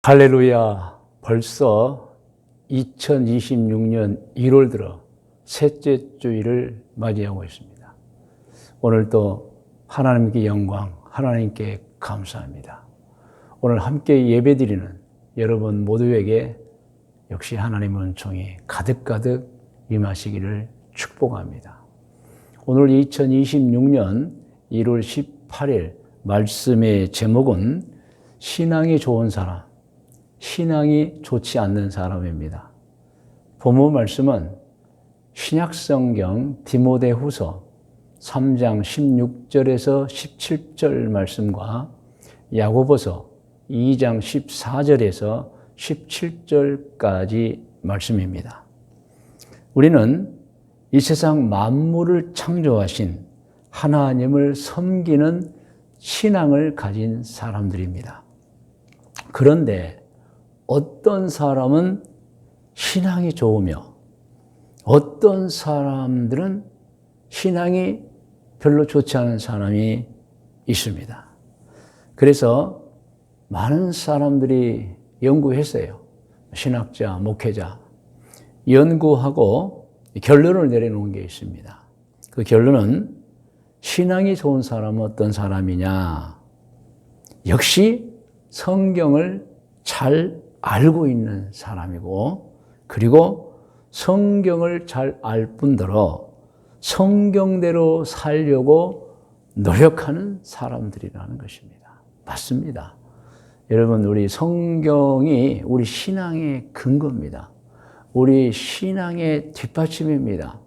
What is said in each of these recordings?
할렐루야. 벌써 2026년 1월 들어 셋째 주일을 맞이하고 있습니다. 오늘 또 하나님께 영광, 하나님께 감사합니다. 오늘 함께 예배드리는 여러분 모두에게 역시 하나님의 은총이 가득가득 임하시기를 축복합니다. 오늘 2026년 1월 18일 말씀의 제목은 신앙이 좋은 사람, 신앙이 좋지 않는 사람입니다. 본문 말씀은 신약성경 디모데후서 3장 16절에서 17절 말씀과 야고보서 2장 14절에서 17절까지 말씀입니다. 우리는 이 세상 만물을 창조하신 하나님을 섬기는 신앙을 가진 사람들입니다. 그런데 어떤 사람은 신앙이 좋으며 어떤 사람들은 신앙이 별로 좋지 않은 사람이 있습니다. 그래서 많은 사람들이 연구했어요. 신학자, 목회자 연구하고 결론을 내려놓은 게 있습니다. 그 결론은 신앙이 좋은 사람은 어떤 사람이냐? 역시 성경을 잘 알고 있는 사람이고, 그리고 성경을 잘 알 뿐더러 성경대로 살려고 노력하는 사람들이라는 것입니다. 맞습니다. 여러분, 우리 성경이 우리 신앙의 근거입니다. 우리 신앙의 뒷받침입니다.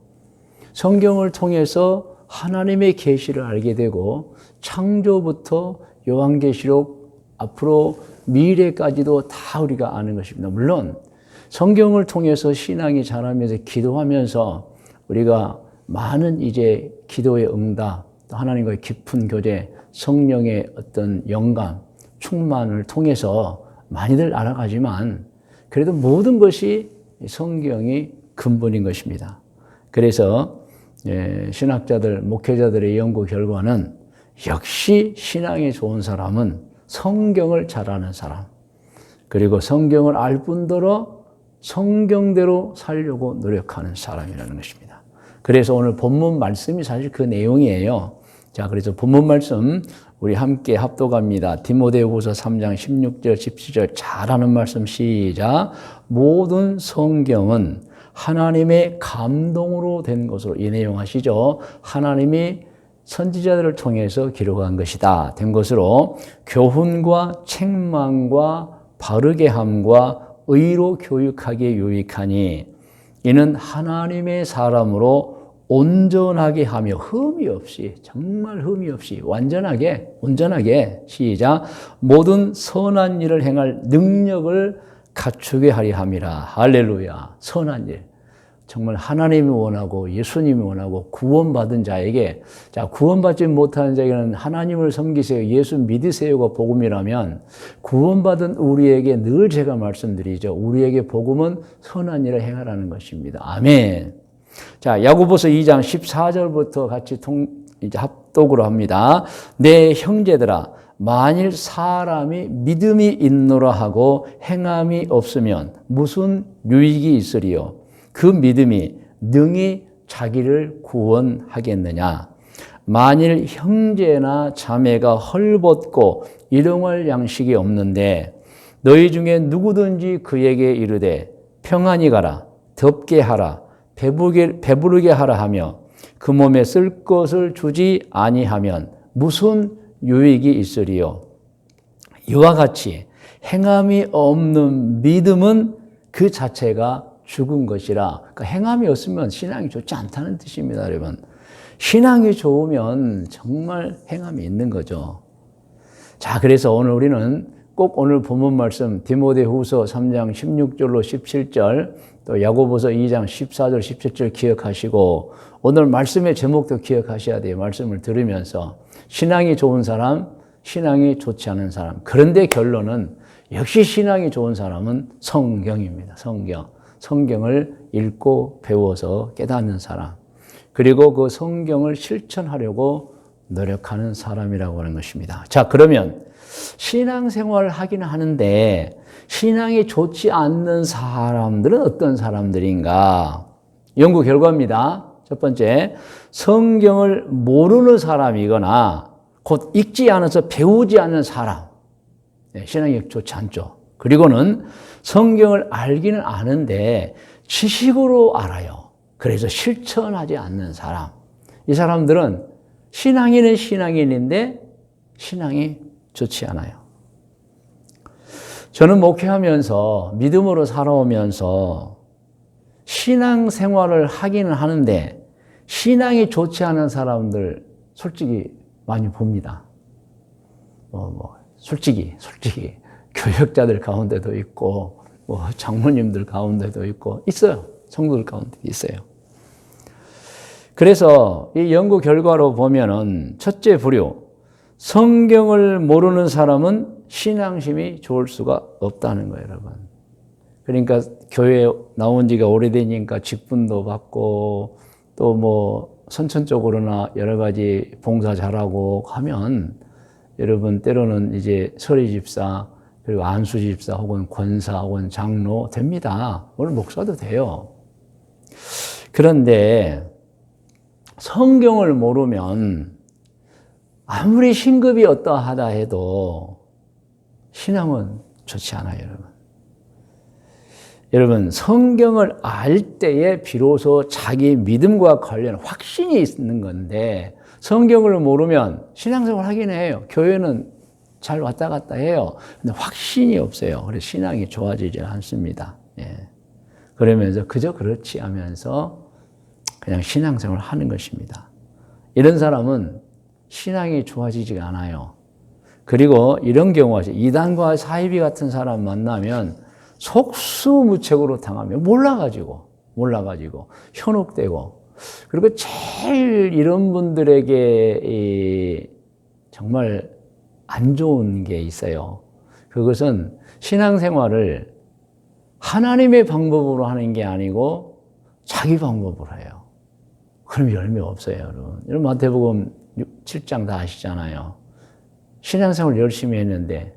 성경을 통해서 하나님의 계시를 알게 되고 창조부터 요한계시록 앞으로 미래까지도 다 우리가 아는 것입니다. 물론 성경을 통해서 신앙이 자라면서 기도하면서 우리가 많은 이제 기도의 응답, 또 하나님과의 깊은 교제, 성령의 어떤 영감, 충만을 통해서 많이들 알아가지만 그래도 모든 것이 성경이 근본인 것입니다. 그래서 신학자들, 목회자들의 연구 결과는 역시 신앙이 좋은 사람은 성경을 잘 아는 사람, 그리고 성경을 알 뿐더러 성경대로 살려고 노력하는 사람이라는 것입니다. 그래서 오늘 본문 말씀이 사실 그 내용이에요. 자, 그래서 본문 말씀 우리 함께 합독합니다. 디모데후서 3장 16절, 17절 잘 아는 말씀 시작. 모든 성경은 하나님의 감동으로 된 것으로, 이 내용 아시죠? 하나님이 선지자들을 통해서 기록한 것이다. 된 것으로 교훈과 책망과 바르게 함과 의로 교육하기에 유익하니 이는 하나님의 사람으로 온전하게 하며 흠이 없이, 정말 흠이 없이 온전하게 시작. 모든 선한 일을 행할 능력을 갖추게 하려 함이라. 할렐루야. 선한 일. 정말 하나님이 원하고 예수님이 원하고 구원받은 자에게, 자, 구원받지 못하는 자에게는 하나님을 섬기세요, 예수 믿으세요가 복음이라면 구원받은 우리에게 늘 제가 말씀드리죠. 우리에게 복음은 선한 일을 행하라는 것입니다. 아멘. 자, 야고보서 2장 14절부터 같이 이제 합독으로 합니다. 내 형제들아, 만일 사람이 믿음이 있노라 하고 행함이 없으면 무슨 유익이 있으리요? 그 믿음이 능히 자기를 구원하겠느냐? 만일 형제나 자매가 헐벗고 일용할 양식이 없는데 너희 중에 누구든지 그에게 이르되 평안히 가라, 덥게 하라, 배부르게 하라 하며 그 몸에 쓸 것을 주지 아니하면 무슨 유익이 있으리요? 이와 같이 행함이 없는 믿음은 그 자체가 죽은 것이라. 그러니까 행함이 없으면 신앙이 좋지 않다는 뜻입니다, 여러분. 신앙이 좋으면 정말 행함이 있는 거죠. 자, 그래서 오늘 우리는 꼭 오늘 본문 말씀 디모데후서 3장 16절로 17절, 또 야고보서 2장 14절, 17절 기억하시고 오늘 말씀의 제목도 기억하셔야 돼요. 말씀을 들으면서 신앙이 좋은 사람, 신앙이 좋지 않은 사람. 그런데 결론은 역시 신앙이 좋은 사람은 성경입니다. 성경을 읽고 배워서 깨닫는 사람, 그리고 그 성경을 실천하려고 노력하는 사람이라고 하는 것입니다. 자, 그러면 신앙생활을 하긴 하는데 신앙이 좋지 않는 사람들은 어떤 사람들인가? 연구 결과입니다. 첫 번째, 성경을 모르는 사람이거나 곧 읽지 않아서 배우지 않는 사람. 신앙이 좋지 않죠. 그리고는 성경을 알기는 아는데 지식으로 알아요. 그래서 실천하지 않는 사람. 이 사람들은 신앙인은 신앙인인데 신앙이 좋지 않아요. 저는 목회하면서 믿음으로 살아오면서 신앙생활을 하기는 하는데 신앙이 좋지 않은 사람들 솔직히 많이 봅니다. 솔직히 교역자들 가운데도 있고 장모님들 가운데도 있고 있어요. 성도들 가운데 있어요. 그래서 이 연구 결과로 보면은 첫째 부류, 성경을 모르는 사람은 신앙심이 좋을 수가 없다는 거예요, 여러분. 그러니까 교회 나온 지가 오래되니까 직분도 받고 또 선천적으로나 여러 가지 봉사 잘하고 하면 여러분 때로는 이제 서리 집사 그리고 안수 집사 혹은 권사 혹은 장로 됩니다. 물론 목사도 돼요. 그런데 성경을 모르면 아무리 신급이 어떠하다 해도 신앙은 좋지 않아요, 여러분. 여러분, 성경을 알 때에 비로소 자기 믿음과 관련 확신이 있는 건데 성경을 모르면 신앙생활 하긴 해요. 교회는 잘 왔다 갔다 해요. 근데 확신이 없어요. 그래서 신앙이 좋아지지 않습니다. 예. 그러면서 그저 그렇지 하면서 그냥 신앙생활을 하는 것입니다. 이런 사람은 신앙이 좋아지지가 않아요. 그리고 이런 경우가 있어요. 이단과 사이비 같은 사람 만나면 속수무책으로 당하면 몰라가지고 현혹되고 그리고 제일 이런 분들에게 정말 안 좋은 게 있어요. 그것은 신앙생활을 하나님의 방법으로 하는 게 아니고 자기 방법으로 해요. 그럼 열매가 없어요, 여러분. 여러분 마태복음 7장 다 아시잖아요. 신앙생활 열심히 했는데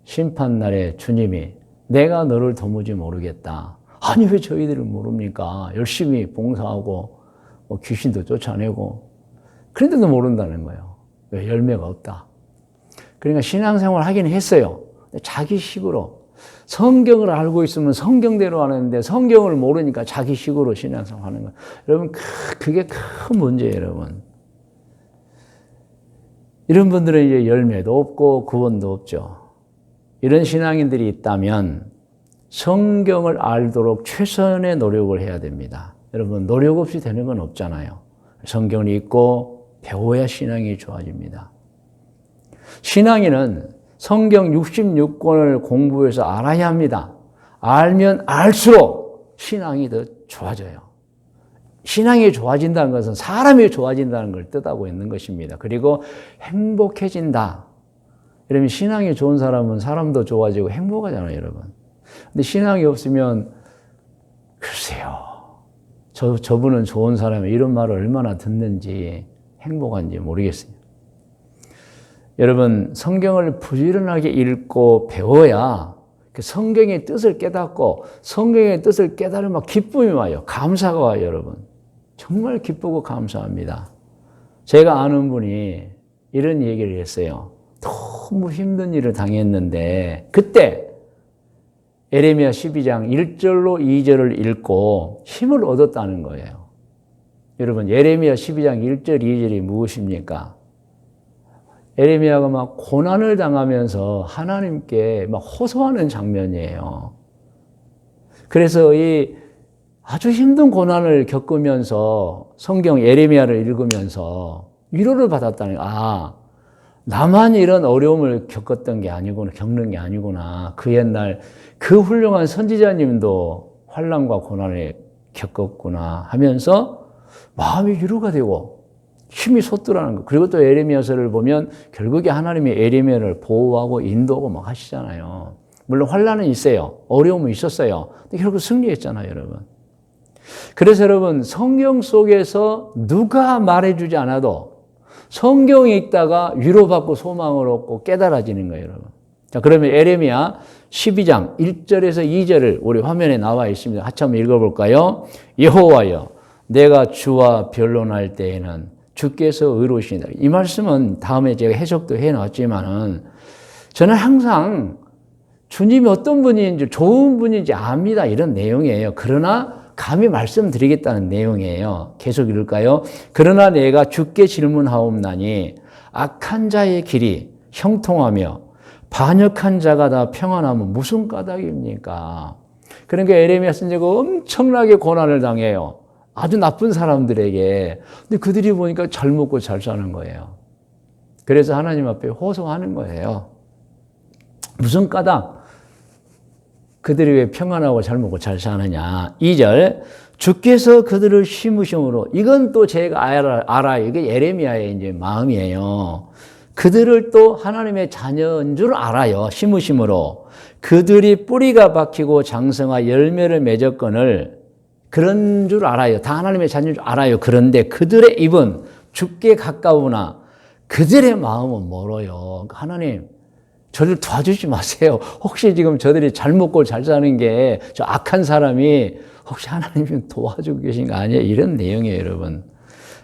심판날에 주님이 내가 너를 도무지 모르겠다. 아니 왜 저희들을 모릅니까? 열심히 봉사하고 귀신도 쫓아내고 그런데도 모른다는 거예요. 왜? 열매가 없다. 그러니까 신앙생활 하긴 했어요. 자기식으로 성경을 알고 있으면 성경대로 하는데 성경을 모르니까 자기식으로 신앙생활 하는 거예요. 여러분 그게 큰 문제예요, 여러분. 이런 분들은 이제 열매도 없고 구원도 없죠. 이런 신앙인들이 있다면 성경을 알도록 최선의 노력을 해야 됩니다. 여러분 노력 없이 되는 건 없잖아요. 성경을 읽고 배워야 신앙이 좋아집니다. 신앙인은 성경 66권을 공부해서 알아야 합니다. 알면 알수록 신앙이 더 좋아져요. 신앙이 좋아진다는 것은 사람이 좋아진다는 걸 뜻하고 있는 것입니다. 그리고 행복해진다. 이러면 신앙이 좋은 사람은 사람도 좋아지고 행복하잖아요, 여러분. 근데 신앙이 없으면 글쎄요. 저분은 좋은 사람이 이런 말을 얼마나 듣는지 행복한지 모르겠어요. 여러분 성경을 부지런하게 읽고 배워야 그 성경의 뜻을 깨닫고 성경의 뜻을 깨달으면 기쁨이 와요. 감사가 와요, 여러분. 정말 기쁘고 감사합니다. 제가 아는 분이 이런 얘기를 했어요. 너무 힘든 일을 당했는데 그때 에레미야 12장 1절로 2절을 읽고 힘을 얻었다는 거예요. 여러분 에레미야 12장 1절 2절이 무엇입니까? 에레미야가 막 고난을 당하면서 하나님께 막 호소하는 장면이에요. 그래서 이 아주 힘든 고난을 겪으면서 성경 에레미야를 읽으면서 위로를 받았다는 거예요. 나만 이런 어려움을 겪었던 게 아니구나, 겪는 게 아니구나. 그 옛날 그 훌륭한 선지자님도 환난과 고난을 겪었구나 하면서 마음이 위로가 되고 힘이 솟더라는 거. 그리고 또 에레미야서를 보면 결국에 하나님이 에레미야를 보호하고 인도하고 막 하시잖아요. 물론 환난은 있어요. 어려움은 있었어요. 근데 결국 승리했잖아요, 여러분. 그래서 여러분 성경 속에서 누가 말해주지 않아도 성경 읽다가 위로받고 소망을 얻고 깨달아지는 거예요, 여러분. 자, 그러면 에레미야 12장 1절에서 2절을 우리 화면에 나와 있습니다. 같이 한번 읽어볼까요? 여호와여, 내가 주와 변론할 때에는 주께서 의로우시다. 이 말씀은 다음에 제가 해석도 해놨지만은 저는 항상 주님이 어떤 분인지 좋은 분인지 압니다. 이런 내용이에요. 그러나 감히 말씀드리겠다는 내용이에요. 계속 읽을까요? 그러나 내가 주께 질문하옵나니 악한 자의 길이 형통하며 반역한 자가 다 평안하면 무슨 까닭입니까? 그러니까 에레미야 선지자가 엄청나게 고난을 당해요. 아주 나쁜 사람들에게. 근데 그들이 보니까 잘 먹고 잘 사는 거예요. 그래서 하나님 앞에 호소하는 거예요. 무슨 까닭? 그들이 왜 평안하고 잘 먹고 잘 사느냐. 2절, 주께서 그들을 심으심으로, 이건 또 제가 알아요. 이게 예레미야의 이제 마음이에요. 그들을 또 하나님의 자녀인 줄 알아요. 심으심으로. 그들이 뿌리가 박히고 장성하 열매를 맺었거늘 그런 줄 알아요. 다 하나님의 자녀인 줄 알아요. 그런데 그들의 입은 주께 가까우나 그들의 마음은 멀어요. 하나님, 저를 도와주지 마세요. 혹시 지금 저들이 잘 먹고 잘 사는 게 저 악한 사람이 혹시 하나님이 도와주고 계신 거 아니에요? 이런 내용이에요, 여러분.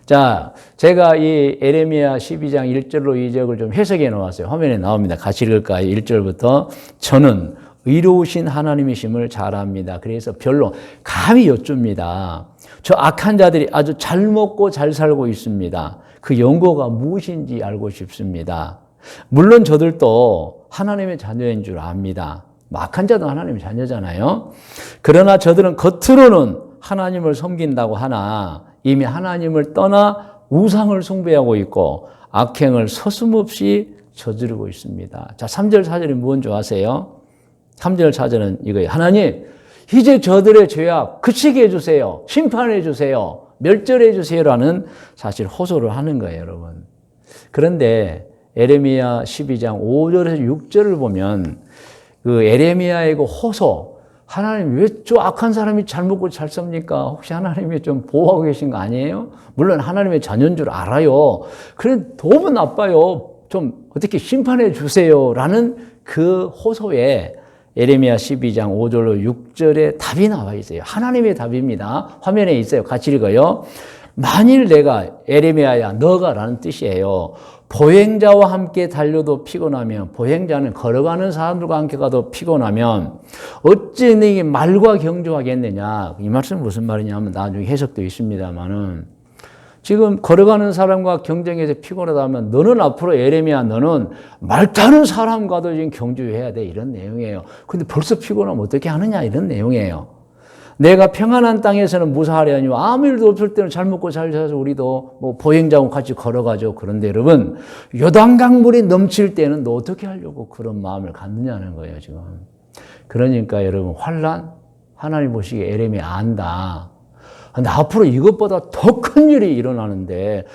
자, 제가 이 에레미야 12장 1절로 2절을 좀 해석해 놓았어요. 화면에 나옵니다. 같이 읽을까요? 1절부터. 저는 의로우신 하나님이심을 잘 압니다. 그래서 별로 감히 여쭙니다. 저 악한 자들이 아주 잘 먹고 잘 살고 있습니다. 그 연고가 무엇인지 알고 싶습니다. 물론 저들도 하나님의 자녀인 줄 압니다. 악한 자도 하나님의 자녀잖아요. 그러나 저들은 겉으로는 하나님을 섬긴다고 하나 이미 하나님을 떠나 우상을 숭배하고 있고 악행을 서슴없이 저지르고 있습니다. 자, 3절, 4절이 뭔지 아세요? 3절, 4절은 이거예요. 하나님, 이제 저들의 죄악 그치게 해주세요. 심판해 주세요. 멸절해 주세요라는 사실 호소를 하는 거예요, 여러분. 그런데 에레미야 12장 5절에서 6절을 보면 그 에레미야의 그 호소, 하나님 왜 저 악한 사람이 잘 먹고 잘 삽니까? 혹시 하나님이 좀 보호하고 계신 거 아니에요? 물론 하나님의 자녀인 줄 알아요. 그래 너무 나빠요. 좀 어떻게 심판해 주세요라는 그 호소에 에레미야 12장 5절로 6절에 답이 나와 있어요. 하나님의 답입니다. 화면에 있어요. 같이 읽어요. 만일 내가, 에레미야야 너가 라는 뜻이에요. 보행자와 함께 달려도 피곤하면, 보행자는 걸어가는 사람들과 함께 가도 피곤하면 어찌 너희 말과 경주하겠느냐. 이 말씀은 무슨 말이냐면 나중에 해석도 있습니다만은 지금 걸어가는 사람과 경쟁해서 피곤하다면 너는 앞으로 에레미야 너는 말 타는 사람과도 지금 경주해야 돼. 이런 내용이에요. 근데 벌써 피곤하면 어떻게 하느냐. 이런 내용이에요. 내가 평안한 땅에서는 무사하려니 아무 일도 없을 때는 잘 먹고 잘 살아서 우리도 뭐 보행자와 같이 걸어가죠. 그런데 여러분 요단강물이 넘칠 때는 너 어떻게 하려고 그런 마음을 갖느냐는 거예요 지금. 그러니까 여러분 환난 하나님 보시기에 에레미야 안다. 근데 앞으로 이것보다 더 큰 일이 일어나는데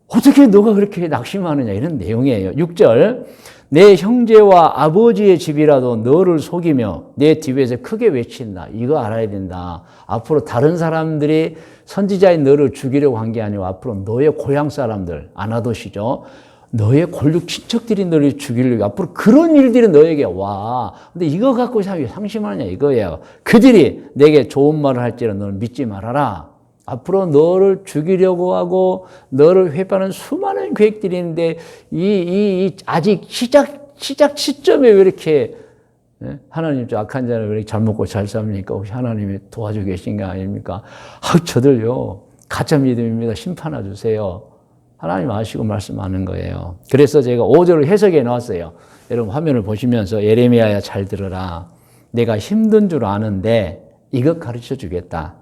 어떻게 너가 그렇게 낙심하느냐 이런 내용이에요. 6절 내 형제와 아버지의 집이라도 너를 속이며 내 뒤에서 크게 외친다. 이거 알아야 된다. 앞으로 다른 사람들이 선지자인 너를 죽이려고 한 게 아니고 앞으로 너의 고향 사람들, 아나도시죠. 너의 골육 친척들이 너를 죽이려고 앞으로 그런 일들이 너에게 와. 근데 이거 갖고 상심하느냐 이거예요. 그들이 내게 좋은 말을 할지라 너는 믿지 말아라. 앞으로 너를 죽이려고 하고 너를 회파하는 수많은 계획들이 있는데 아직 시작 시점에 왜 이렇게 하나님 저 악한 자를 왜 이렇게 잘 먹고 잘 삽니까? 혹시 하나님이 도와주고 계신 거 아닙니까? 저들요 가짜 믿음입니다. 심판해 주세요. 하나님 아시고 말씀하는 거예요. 그래서 제가 5절을 해석해 놓았어요. 여러분 화면을 보시면서 예레미야야 잘 들어라. 내가 힘든 줄 아는데 이것 가르쳐 주겠다.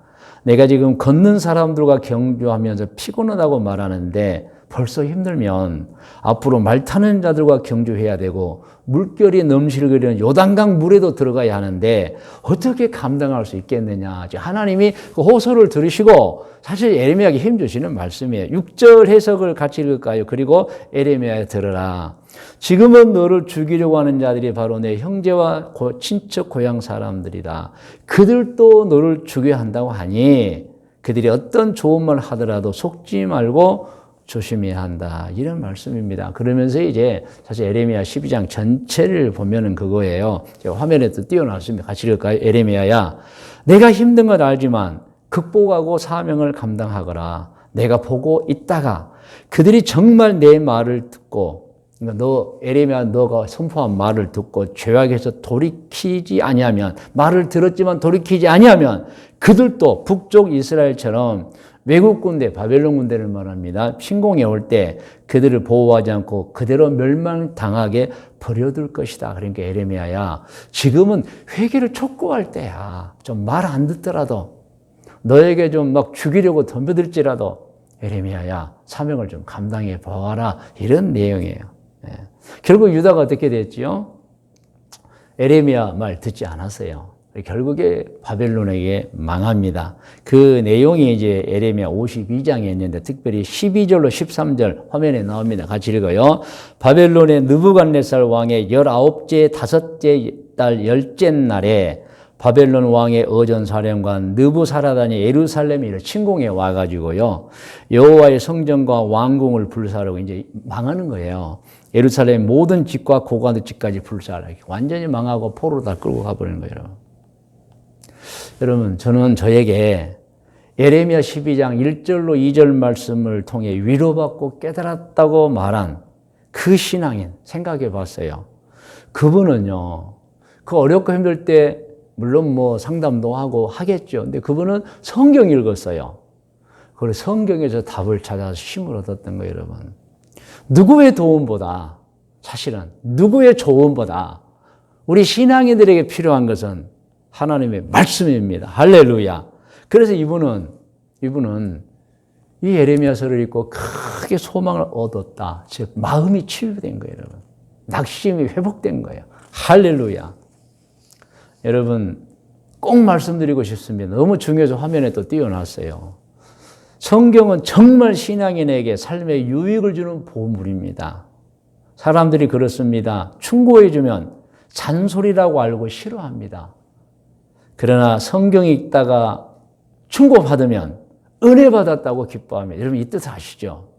내가 지금 걷는 사람들과 경주하면서 피곤하다고 말하는데 벌써 힘들면 앞으로 말 타는 자들과 경주해야 되고 물결이 넘실거리는 요단강 물에도 들어가야 하는데 어떻게 감당할 수 있겠느냐. 하나님이 그 호소를 들으시고 사실 에레미야에게 힘주시는 말씀이에요. 6절 해석을 같이 읽을까요? 그리고 에레미야에 들으라. 지금은 너를 죽이려고 하는 자들이 바로 내 형제와 친척 고향 사람들이다. 그들도 너를 죽여야 한다고 하니 그들이 어떤 좋은 말 하더라도 속지 말고 조심해야 한다. 이런 말씀입니다. 그러면서 이제 사실 에레미야 12장 전체를 보면은 그거예요. 제가 화면에 또 띄워놨습니다. 같이 읽을까요? 에레미야야, 내가 힘든 건 알지만 극복하고 사명을 감당하거라. 내가 보고 있다가 그들이 정말 내 말을 듣고, 그러니까 에레미야, 너가 선포한 말을 듣고 죄악에서 돌이키지 아니하면, 말을 들었지만 돌이키지 아니하면 그들도 북쪽 이스라엘처럼 외국 군대, 바벨론 군대를 말합니다. 침공해 올 때 그들을 보호하지 않고 그대로 멸망당하게 버려둘 것이다. 그러니까 에레미야야, 지금은 회개를 촉구할 때야. 좀 말 안 듣더라도, 너에게 좀 막 죽이려고 덤벼들지라도 에레미야야, 사명을 좀 감당해 보아라. 이런 내용이에요. 예. 결국 유다가 어떻게 됐지요? 에레미야 말 듣지 않았어요. 결국에 바벨론에게 망합니다. 그 내용이 이제 에레미야 52장에 있는데 특별히 12절로 13절 화면에 나옵니다. 같이 읽어요. 바벨론의 느부갓네살 왕의 19째 다섯째 달 10째 날에 바벨론 왕의 어전사령관 느부사라단이 예루살렘에 침공해 와가지고요, 여호와의 성전과 왕궁을 불사르고 이제 망하는 거예요. 예루살렘 모든 집과 고관의 집까지 불사르고 완전히 망하고 포로로 다 끌고 가버리는 거예요. 여러분, 저는 저에게 예레미야 12장 1절로 2절 말씀을 통해 위로받고 깨달았다고 말한 그 신앙인 생각해 봤어요. 그분은요, 그 어렵고 힘들 때 물론 뭐 상담도 하고 하겠죠. 근데 그분은 성경 읽었어요. 그리고 성경에서 답을 찾아서 힘을 얻었던 거예요, 여러분. 누구의 도움보다, 사실은 누구의 조언보다 우리 신앙인들에게 필요한 것은 하나님의 말씀입니다. 할렐루야. 그래서 이분은 이 예레미야서를 읽고 크게 소망을 얻었다. 즉 마음이 치유된 거예요, 여러분. 낙심이 회복된 거예요. 할렐루야. 여러분, 꼭 말씀드리고 싶습니다. 너무 중요해서 화면에 또 띄워놨어요. 성경은 정말 신앙인에게 삶에 유익을 주는 보물입니다. 사람들이 그렇습니다. 충고해주면 잔소리라고 알고 싫어합니다. 그러나 성경 읽다가 충고받으면 은혜 받았다고 기뻐합니다. 여러분, 이 뜻 아시죠?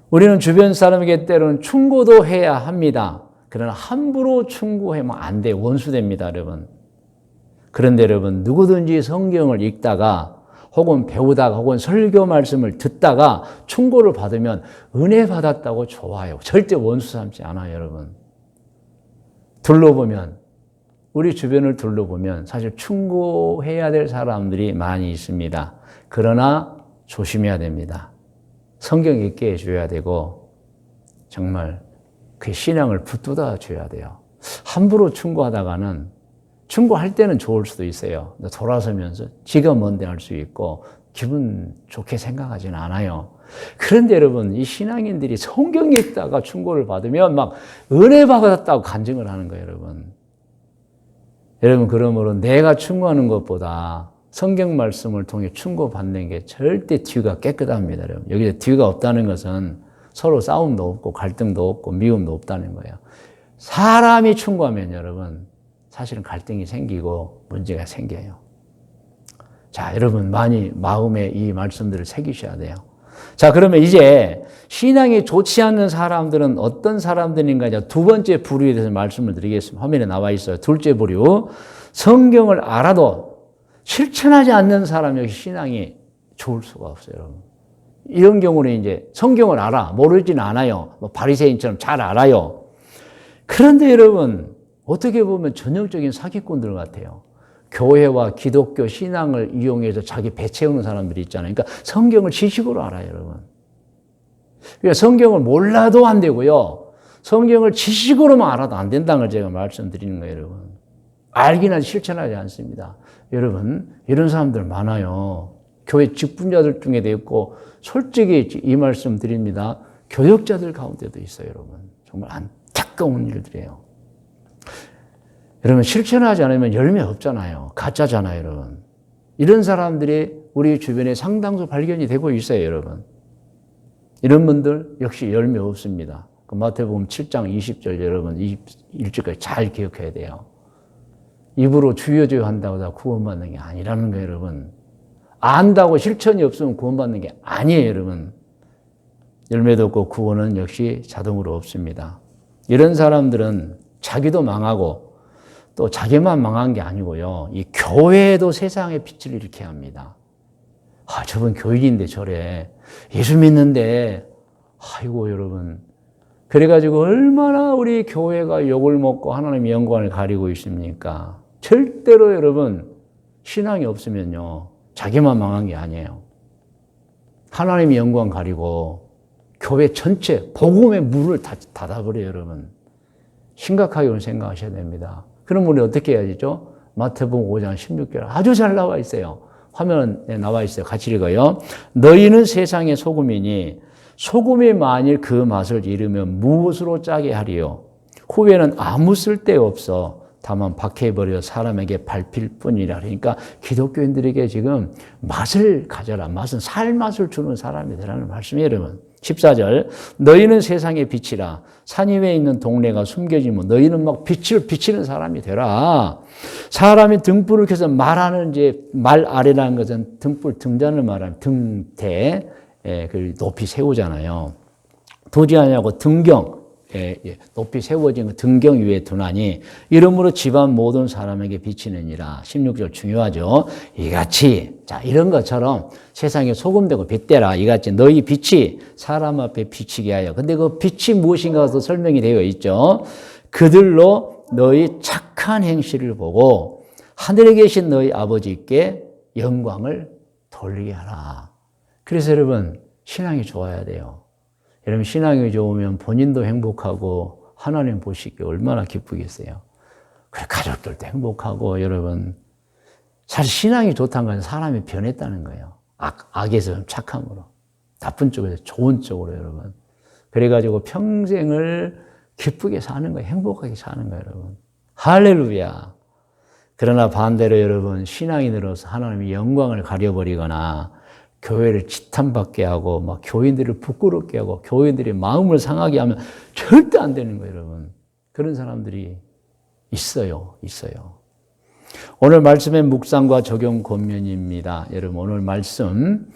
우리는 주변 사람에게 때로는 충고도 해야 합니다. 그러나 함부로 충고하면 안 돼요. 원수됩니다, 여러분. 그런데 여러분, 누구든지 성경을 읽다가 혹은 배우다가 혹은 설교 말씀을 듣다가 충고를 받으면 은혜 받았다고 좋아요. 절대 원수 삼지 않아요, 여러분. 우리 주변을 둘러보면 사실 충고해야 될 사람들이 많이 있습니다. 그러나 조심해야 됩니다. 성경 읽게 해줘야 되고 정말 그 신앙을 붙들어 줘야 돼요. 함부로 충고하다가는, 충고할 때는 좋을 수도 있어요. 돌아서면서 지가 뭔데 할 수 있고 기분 좋게 생각하지는 않아요. 그런데 여러분, 이 신앙인들이 성경 읽다가 충고를 받으면 막 은혜 받았다고 간증을 하는 거예요, 여러분. 여러분, 그러므로 내가 충고하는 것보다 성경 말씀을 통해 충고받는 게 절대 뒤가 깨끗합니다, 여러분. 여기서 뒤가 없다는 것은 서로 싸움도 없고 갈등도 없고 미움도 없다는 거예요. 사람이 충고하면 여러분, 사실은 갈등이 생기고 문제가 생겨요. 자, 여러분, 많이 마음에 이 말씀들을 새기셔야 돼요. 자, 그러면 이제 신앙이 좋지 않는 사람들은 어떤 사람들인가, 이제 두 번째 부류에 대해서 말씀을 드리겠습니다. 화면에 나와 있어요. 둘째 부류. 성경을 알아도 실천하지 않는 사람, 여기 신앙이 좋을 수가 없어요, 여러분. 이런 경우는 이제 성경을 알아, 모르지는 않아요. 뭐 바리새인처럼 잘 알아요. 그런데 여러분, 어떻게 보면 전형적인 사기꾼들 같아요. 교회와 기독교 신앙을 이용해서 자기 배 채우는 사람들이 있잖아요. 그러니까 성경을 지식으로 알아요, 여러분. 그러니까 성경을 몰라도 안 되고요. 성경을 지식으로만 알아도 안 된다는 걸 제가 말씀드리는 거예요, 여러분. 알긴 하지 실천하지 않습니다. 여러분, 이런 사람들 많아요. 교회 직분자들 중에도 있고, 솔직히 이 말씀 드립니다. 교역자들 가운데도 있어요, 여러분. 정말 안타까운 일들이에요. 여러분, 실천하지 않으면 열매 없잖아요. 가짜잖아요, 여러분. 이런 사람들이 우리 주변에 상당수 발견이 되고 있어요, 여러분. 이런 분들 역시 열매 없습니다. 마태복음 7장 20절 여러분 21절까지 잘 기억해야 돼요. 입으로 주여 주여 한다고 다 구원받는 게 아니라는 거예요, 여러분. 안다고 실천이 없으면 구원받는 게 아니에요, 여러분. 열매도 없고 구원은 역시 자동으로 없습니다. 이런 사람들은 자기도 망하고 또 자기만 망한 게 아니고요. 이 교회도 세상에 빛을 잃게 합니다. 저분 교인인데 저래. 예수 믿는데, 아이고, 여러분. 그래가지고 얼마나 우리 교회가 욕을 먹고 하나님의 영광을 가리고 있습니까? 절대로 여러분, 신앙이 없으면요. 자기만 망한 게 아니에요. 하나님의 영광 가리고 교회 전체, 복음의 물을 닫아버려요, 여러분. 심각하게 생각하셔야 됩니다. 그럼 우리 어떻게 해야 되죠? 마태복음 5장 16절 아주 잘 나와 있어요. 화면에 나와 있어요. 같이 읽어요. 너희는 세상의 소금이니 소금이 만일 그 맛을 잃으면 무엇으로 짜게 하리요? 후에는 아무 쓸데없어 다만 박해버려 사람에게 밟힐 뿐이라. 그러니까 기독교인들에게 지금 맛을 가져라. 맛은 살 맛을 주는 사람이 되라는 말씀이에요, 여러분. 14절 너희는 세상의 빛이라. 산 위에 있는 동네가 숨겨지면 너희는 막 빛을 비치는 사람이 되라. 사람이 등불을 켜서 말하는 말 아래라는 것은 등불 등잔을 말하는 등대 그 높이 세우잖아요. 도지 아니하고 등경 높이 세워진 등경 위에 두나니 이러므로 집안 모든 사람에게 비치느니라. 16절 중요하죠. 이같이 자 이런 것처럼 세상에 소금되고 빛되라. 이같이 너희 빛이 사람 앞에 비치게 하여. 근데 그 빛이 무엇인가도 설명이 되어 있죠. 그들로 너희 착한 행실을 보고 하늘에 계신 너희 아버지께 영광을 돌리게 하라. 그래서 여러분 신앙이 좋아야 돼요. 여러분 신앙이 좋으면 본인도 행복하고 하나님 보시기에 얼마나 기쁘겠어요. 그래 가족들도 행복하고 여러분 사실 신앙이 좋다는 건 사람이 변했다는 거예요. 악에서 착함으로 나쁜 쪽에서 좋은 쪽으로 여러분. 그래가지고 평생을 기쁘게 사는 거예요. 행복하게 사는 거예요, 여러분. 할렐루야. 그러나 반대로 여러분 신앙인으로서 하나님의 영광을 가려버리거나 교회를 지탄받게 하고 막 교인들을 부끄럽게 하고 교인들의 마음을 상하게 하면 절대 안 되는 거예요, 여러분. 그런 사람들이 있어요. 오늘 말씀의 묵상과 적용 권면입니다. 여러분 오늘 말씀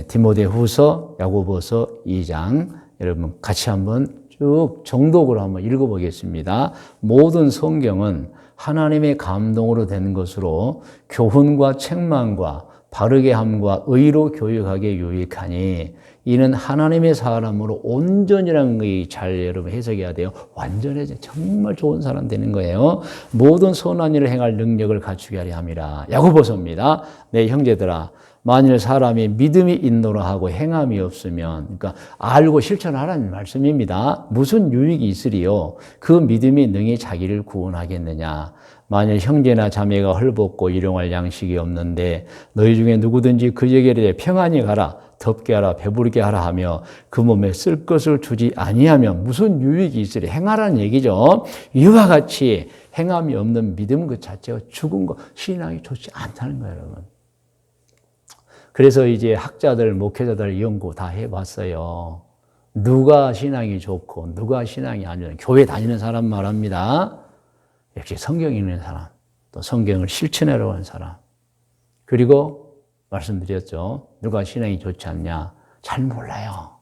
디모데후서, 야고보서 2장 여러분 같이 한번 쭉 정독으로 한번 읽어보겠습니다. 모든 성경은 하나님의 감동으로 된 것으로 교훈과 책망과 바르게 함과 의로 교육하기에 유익하니 이는 하나님의 사람으로 온전이라는 것이 잘 여러분 해석해야 돼요. 완전해져 정말 좋은 사람 되는 거예요. 모든 선한 일을 행할 능력을 갖추게 하려 함이라. 야고보서입니다. 내 형제들아 만일 사람이 믿음이 있노라 하고 행함이 없으면 그러니까 알고 실천하라는 말씀입니다. 무슨 유익이 있으리요? 그 믿음이 능히 자기를 구원하겠느냐? 만일 형제나 자매가 헐벗고 일용할 양식이 없는데 너희 중에 누구든지 그에게 이르되 평안히 가라 덥게 하라 배부르게 하라 하며 그 몸에 쓸 것을 주지 아니하면 무슨 유익이 있으리? 행하라는 얘기죠. 이와 같이 행함이 없는 믿음 그 자체가 죽은 거 신앙이 좋지 않다는 거예요, 여러분. 그래서 이제 학자들, 목회자들 연구 다 해봤어요. 누가 신앙이 좋고 누가 신앙이 안 좋은 교회 다니는 사람 말합니다. 역시 성경 읽는 사람, 또 성경을 실천하려고 하는 사람. 그리고 말씀드렸죠. 누가 신앙이 좋지 않냐? 잘 몰라요.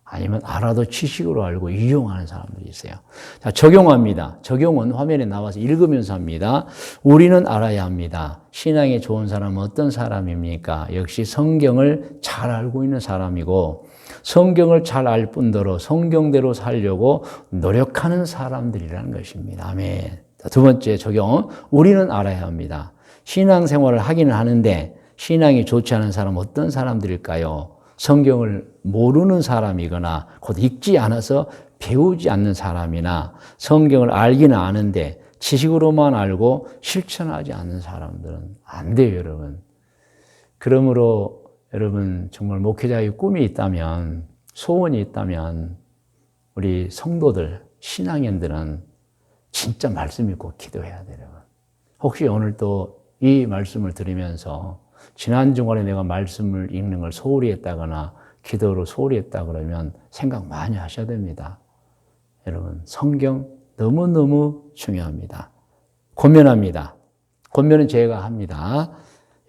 아니면 알아도 지식으로 알고 이용하는 사람들이 있어요. 자, 적용합니다. 적용은 화면에 나와서 읽으면서 합니다. 우리는 알아야 합니다. 신앙이 좋은 사람은 어떤 사람입니까? 역시 성경을 잘 알고 있는 사람이고 성경을 잘 알 뿐더러 성경대로 살려고 노력하는 사람들이라는 것입니다. 아멘. 자, 두 번째 적용. 우리는 알아야 합니다. 신앙생활을 하기는 하는데 신앙이 좋지 않은 사람은 어떤 사람들일까요? 성경을 모르는 사람이거나 곧 읽지 않아서 배우지 않는 사람이나 성경을 알기는 아는데 지식으로만 알고 실천하지 않는 사람들은 안 돼요, 여러분. 그러므로 여러분 정말 목회자의 꿈이 있다면, 소원이 있다면 우리 성도들, 신앙인들은 진짜 말씀 읽고 기도해야 돼요, 여러분. 혹시 오늘 또 이 말씀을 들으면서 지난 주간에 내가 말씀을 읽는 걸 소홀히 했다거나 기도로 소홀히 했다 그러면 생각 많이 하셔야 됩니다. 여러분 성경 너무너무 중요합니다. 권면합니다. 권면은 제가 합니다.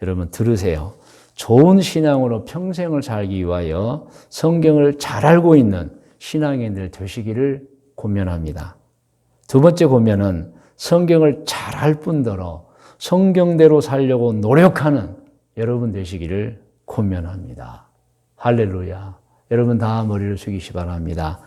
여러분 들으세요. 좋은 신앙으로 평생을 살기 위하여 성경을 잘 알고 있는 신앙인들 되시기를 권면합니다. 두 번째 권면은 성경을 잘 알 뿐더러 성경대로 살려고 노력하는 여러분 되시기를 권면합니다. 할렐루야. 여러분 다 머리를 숙이시 바랍니다.